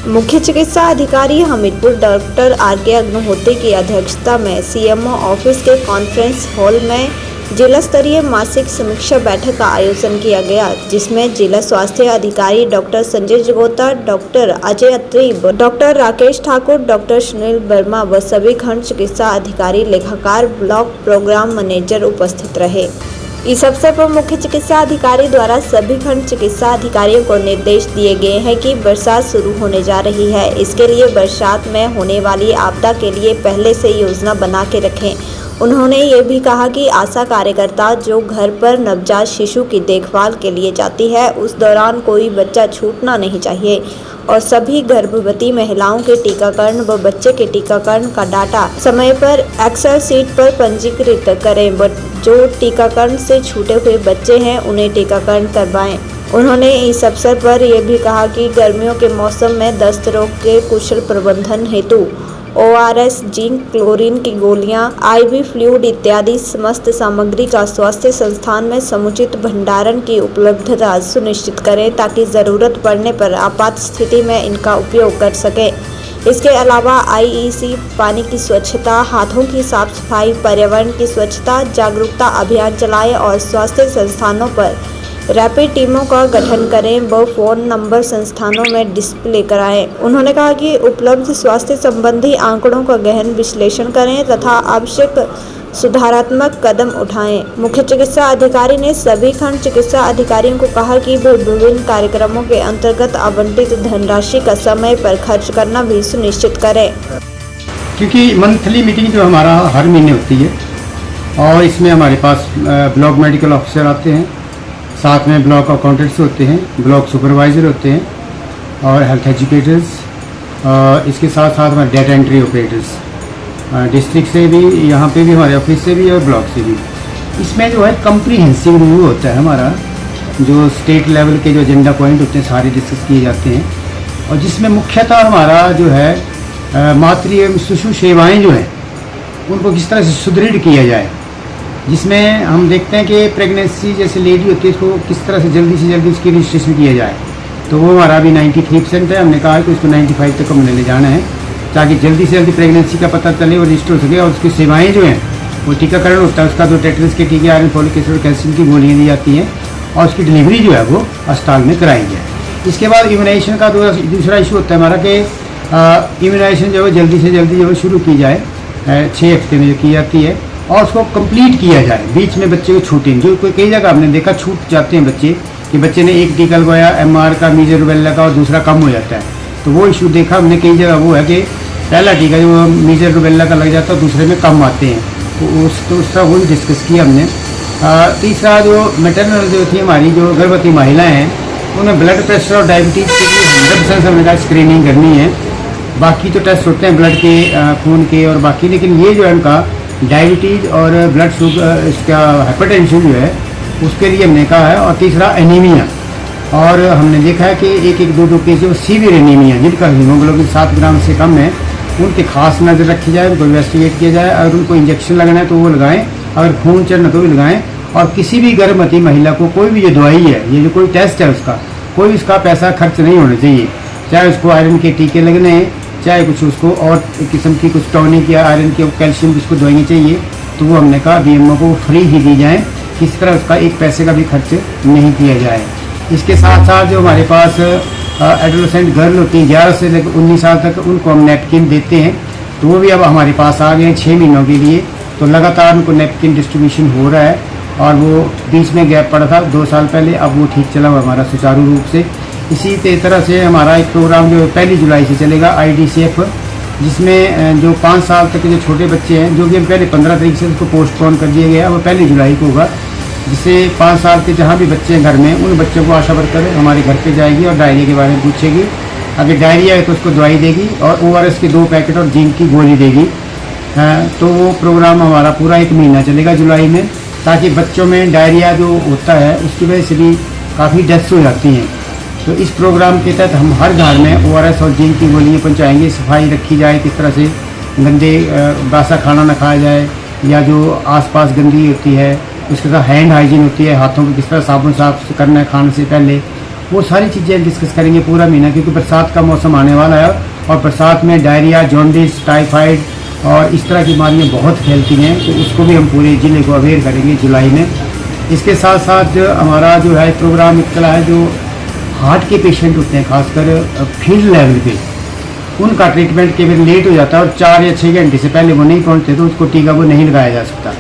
मुख्य चिकित्सा अधिकारी हमीरपुर डॉक्टर आर.के. अग्निहोत्री की अध्यक्षता में सीएमओ ऑफिस के कॉन्फ्रेंस हॉल में जिला स्तरीय मासिक समीक्षा बैठक का आयोजन किया गया, जिसमें जिला स्वास्थ्य अधिकारी डॉक्टर संजय जगोता, डॉक्टर अजय अत्री, डॉक्टर राकेश ठाकुर, डॉक्टर सुनील वर्मा व सभी खंड चिकित्सा अधिकारी, लेखाकार, ब्लॉक प्रोग्राम मैनेजर उपस्थित रहे। इस अवसर पर मुख्य चिकित्सा अधिकारी द्वारा सभी खंड चिकित्सा अधिकारियों को निर्देश दिए गए हैं कि बरसात शुरू होने जा रही है, इसके लिए बरसात में होने वाली आपदा के लिए पहले से योजना बना के रखें। उन्होंने ये भी कहा कि आशा कार्यकर्ता जो घर पर नवजात शिशु की देखभाल के लिए जाती है, उस दौरान कोई बच्चा छूटना नहीं चाहिए और सभी गर्भवती महिलाओं के टीकाकरण व बच्चे के टीकाकरण का डाटा समय पर एक्सेल सीट पर पंजीकृत करें। जो टीकाकरण से छूटे हुए बच्चे हैं उन्हें टीकाकरण करवाएं। उन्होंने इस अवसर पर यह भी कहा कि गर्मियों के मौसम में दस्त रोग के कुशल प्रबंधन हेतु ORS, जिंक, क्लोरीन की गोलियां, IV फ्लूइड इत्यादि समस्त सामग्री का स्वास्थ्य संस्थान में समुचित भंडारण की उपलब्धता सुनिश्चित करें ताकि जरूरत पड़ने पर आपात स्थिति में इनका उपयोग कर सकें। इसके अलावा IEC पानी की स्वच्छता, हाथों की साफ सफाई, पर्यावरण की स्वच्छता जागरूकता अभियान चलाएं और स्वास्थ्य संस्थानों पर रैपिड टीमों का गठन करें व फोन नंबर संस्थानों में डिस्प्ले कराएं। उन्होंने कहा कि उपलब्ध स्वास्थ्य संबंधी आंकड़ों का गहन विश्लेषण करें तथा आवश्यक सुधारात्मक कदम उठाएं। मुख्य चिकित्सा अधिकारी ने सभी खंड चिकित्सा अधिकारियों को कहा कि वे विभिन्न कार्यक्रमों के अंतर्गत आवंटित धनराशि का समय पर खर्च करना भी सुनिश्चित करें। क्योंकि मंथली मीटिंग जो हमारा हर महीने होती है और इसमें हमारे पास ब्लॉक मेडिकल ऑफिसर आते हैं, साथ में ब्लॉक अकाउंटेंट्स होते हैं, ब्लॉक सुपरवाइज़र होते हैं और हेल्थ एजुकेटर्स, इसके साथ साथ हमारे डेटा एंट्री ऑपरेटर्स डिस्ट्रिक्ट से भी, यहाँ पे भी हमारे ऑफिस से भी और ब्लॉक से भी। इसमें जो है कम्प्रीहेंसिव रिव्यू होता है हमारा, जो स्टेट लेवल के जो एजेंडा पॉइंट होते हैं सारे डिस्कस किए जाते हैं और जिसमें मुख्यतः हमारा जो है मातृ एवं शिशु सेवाएँ जो हैं उनको किस तरह से सुदृढ़ किया जाए, जिसमें हम देखते हैं कि प्रेगनेंसी जैसे लेडी होती है उसको किस तरह से जल्दी उसकी रजिस्ट्रेशन किया जाए। तो वो हमारा अभी 93% है। हमने कहा कि उसको 95 तक हमने ले जाना है ताकि जल्दी से जल्दी प्रेगनेंसी का पता चले और रजिस्टर हो सके। और उसकी सेवाएं जो हैं वो टीकाकरण होता है उसका, तो टेटनस के टीके, आयरन, फॉलिक एसिड और कैल्शियम की गोलियाँ दी जाती हैं और उसकी डिलीवरी जो है वो अस्पताल में कराई जाए। इसके बाद इम्यूनाइजेशन का दूसरा इशू होता है हमारा कि इम्यूनाइजेशन जो है जल्दी से जल्दी जो है शुरू की जाए, 6 हफ्ते में जो की जाती है और उसको कंप्लीट किया जाए। बीच में बच्चे को छूटे, जो कई जगह आपने देखा छूट जाते हैं बच्चे कि बच्चे ने एक टीका लगवाया MR का, मीजल रूबेला का और दूसरा कम हो जाता है। तो वो इशू देखा हमने कई जगह, वो है कि पहला टीका जो मीजल रूबेला का लग जाता है दूसरे में कम आते हैं, तो उसका वो डिस्कस किया हमने। तीसरा जो मैटरनल जो थी हमारी जो गर्भवती महिलाएँ हैं उन्हें ब्लड प्रेशर और डायबिटीज़ के लिए 100% हमने कहा स्क्रीनिंग करनी है। बाकी तो टेस्ट होते हैं ब्लड के, खून के और बाकी, लेकिन ये जो है उनका डायबिटीज़ और ब्लड शुगर, इसका हाइपरटेंशन जो है उसके लिए हमने कहा है। और तीसरा एनीमिया, और हमने देखा है कि 1-2 केस जो सीवियर एनीमिया जिनका हीमोग्लोबिन 7 ग्राम से कम है उनकी खास नज़र रखी जाए, उनको इन्वेस्टिगेट किया जाए। अगर उनको इंजेक्शन लगाना है तो वो लगाएं, अगर खून चढ़ना तो भी लगाएं। और किसी भी गर्भवती महिला को कोई भी जो दवाई है, ये जो कोई टेस्ट है उसका कोई उसका पैसा खर्च नहीं होना चाहिए, चाहे उसको आयरन के टीके लगने हैं, चाहे कुछ उसको और किस्म की कुछ टॉनिक या आयरन की कैल्शियम की उसको दवाइयाँ चाहिए, तो वो हमने कहा BMO को फ्री ही दी जाए, किसी तरह उसका एक पैसे का भी खर्च नहीं किया जाए। इसके साथ साथ जो हमारे पास एडोलेसेंट गर्ल होती हैं 11 से लेकर 19 साल तक, उनको हम नैपकिन देते हैं, तो वो भी अब हमारे पास आ गए हैं 6 महीनों के लिए। तो लगातार उनको नैपकिन डिस्ट्रीब्यूशन हो रहा है और वो बीच में गैप पड़ा था 2 साल पहले, अब वो ठीक चला हुआ हमारा सुचारू रूप से। इसी तरह से हमारा एक प्रोग्राम जो 1 जुलाई से चलेगा IDCF, जिसमें जो 5 साल तक के जो छोटे बच्चे हैं, जो कि हम पहले 15 तारीख से उसको पोस्टपोन कर दिया गया, वो 1 जुलाई को होगा, जिससे 5 साल के जहाँ भी बच्चे हैं घर में उन बच्चों को आशा वर्कर हमारे घर पे जाएगी और डायरिया के बारे में पूछेगी। अगर डायरिया है तो उसको दवाई देगी और ORS के 2 पैकेट और जिंक की गोली देगी। तो वो प्रोग्राम हमारा पूरा 1 महीना चलेगा जुलाई में, ताकि बच्चों में डायरिया जो होता है उसकी वजह से भी काफ़ी डेथ्स हो जाती हैं। तो इस प्रोग्राम के तहत हम हर घर में ORS और जिंक की गोलियाँ पहुँचाएँगे। सफाई रखी जाए, किस तरह से गंदे बासा खाना ना खाया जाए, या जो आसपास गंदगी होती है उसके साथ हैंड हाइजीन होती है, हाथों को किस तरह साबुन साफ करना है खाने से पहले, वो सारी चीज़ें डिस्कस करेंगे पूरा महीना, क्योंकि बरसात का मौसम आने वाला है और बरसात में डायरिया, जॉन्डिस, टाइफाइड और इस तरह की बीमारियाँ बहुत फैलती हैं, तो उसको भी हम पूरे ज़िले को अवेयर करेंगे जुलाई में। इसके साथ साथ हमारा जो है प्रोग्राम एक चला है, जो हार्ट के पेशेंट होते हैं खासकर फील्ड लेवल पे, उनका ट्रीटमेंट केवल लेट हो जाता है और 4 या 6 घंटे से पहले वो नहीं पहुंचते, तो उसको टीका वो नहीं लगाया जा सकता।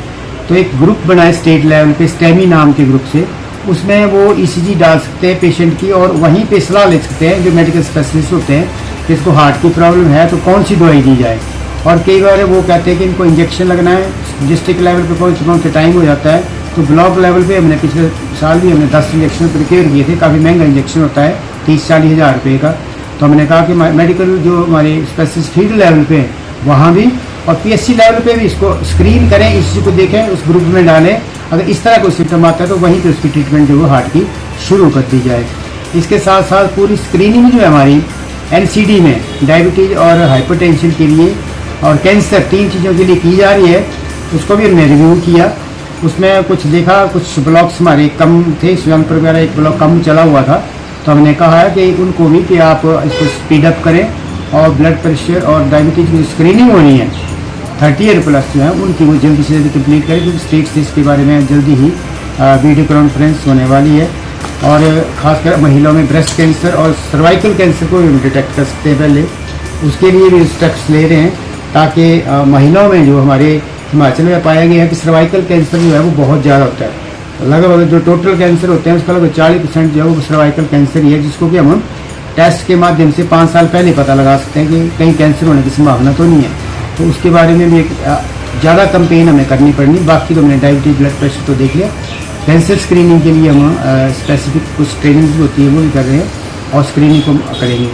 तो एक ग्रुप बनाए स्टेट लेवल पे, स्टेमी नाम के ग्रुप से, उसमें वो ECG डाल सकते हैं पेशेंट की और वहीं पे सलाह ले सकते हैं जो मेडिकल स्पेशलिस्ट होते हैं कि इसको हार्ट की प्रॉब्लम है तो कौन सी दवाई दी जाए। और कई बार वो कहते हैं कि इनको इंजेक्शन लगना है, डिस्ट्रिक्ट लेवल पे पहुँचते टाइम हो जाता है, तो ब्लॉक लेवल पे हमने पिछले साल भी हमने 10 इंजेक्शन प्रिपेयर किए थे। काफ़ी महंगा इंजेक्शन होता है, 30-40 हज़ार रुपये का। तो हमने कहा कि मेडिकल जो हमारे स्पेशलिस्ट फील्ड लेवल पे हैं वहाँ भी और PSC लेवल पे भी इसको स्क्रीन करें, इसी को देखें, उस ग्रुप में डालें। अगर इस तरह कोई सिम्टम आता है तो वहीं पे उसकी ट्रीटमेंट जो है हार्ट की शुरू कर दी जाए। इसके साथ साथ पूरी स्क्रीनिंग जो है हमारी NCD में डायबिटीज़ और हाइपरटेंशन के लिए और कैंसर, 3 चीज़ों के लिए की जा रही है, उसको भी हमने रिव्यू किया। उसमें कुछ देखा, कुछ ब्लॉक्स हमारे कम थे, स्वयंपुर वगैरह एक ब्लॉक कम चला हुआ था, तो हमने कहा है कि उनको भी कि आप इसको स्पीड अप करें और ब्लड प्रेशर और डायबिटीज़ की स्क्रीनिंग होनी है 30 ईयर प्लस जो है उनकी वो जल्दी से जल्दी कंप्लीट करें, क्योंकि स्टेट से इसके बारे में जल्दी ही वीडियो कॉन्फ्रेंस होने वाली है। और ख़ासकर महिलाओं में ब्रेस्ट कैंसर और सर्वाइकल कैंसर को भी हम डिटेक्ट कर सकते हैं पहले, उसके लिए भी स्टेप्स ले रहे हैं, ताकि महिलाओं में जो हमारे हिमाचल में पाया गया है कि सर्वाइकल कैंसर जो है वो बहुत ज़्यादा होता है। लगभग जो टोटल कैंसर होते हैं उसका लगभग 40% जो है वो सर्वाइकल कैंसर ही है, जिसको कि हम टेस्ट के माध्यम से 5 साल पहले पता लगा सकते हैं कि कहीं कैंसर होने की संभावना तो नहीं है। तो उसके बारे में भी एक ज़्यादा कंपेन हमें करनी पड़नी। बाकी तो हमने डायबिटीज, ब्लड प्रेशर तो देख लिया। कैंसर स्क्रीनिंग के लिए हम स्पेसिफिक कुछ ट्रेनिंग होती है वो भी कर रहे हैं और स्क्रीनिंग को करेंगे।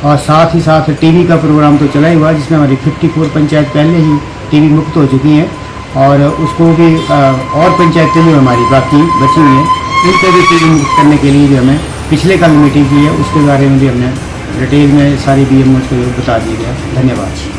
और साथ ही साथ टीबी का प्रोग्राम तो चला ही हुआ, जिसमें हमारी 54 पंचायत पहले ही टीबी मुक्त हो चुकी हैं और उसको भी और पंचायतें भी हमारी बाकी बची हुई हैं, उनको भी टीबी मुक्त करने के लिए भी हमें पिछले कल मीटिंग की है, उसके बारे में भी हमने डिटेल में सारी BMOs को बता दी गया। धन्यवाद।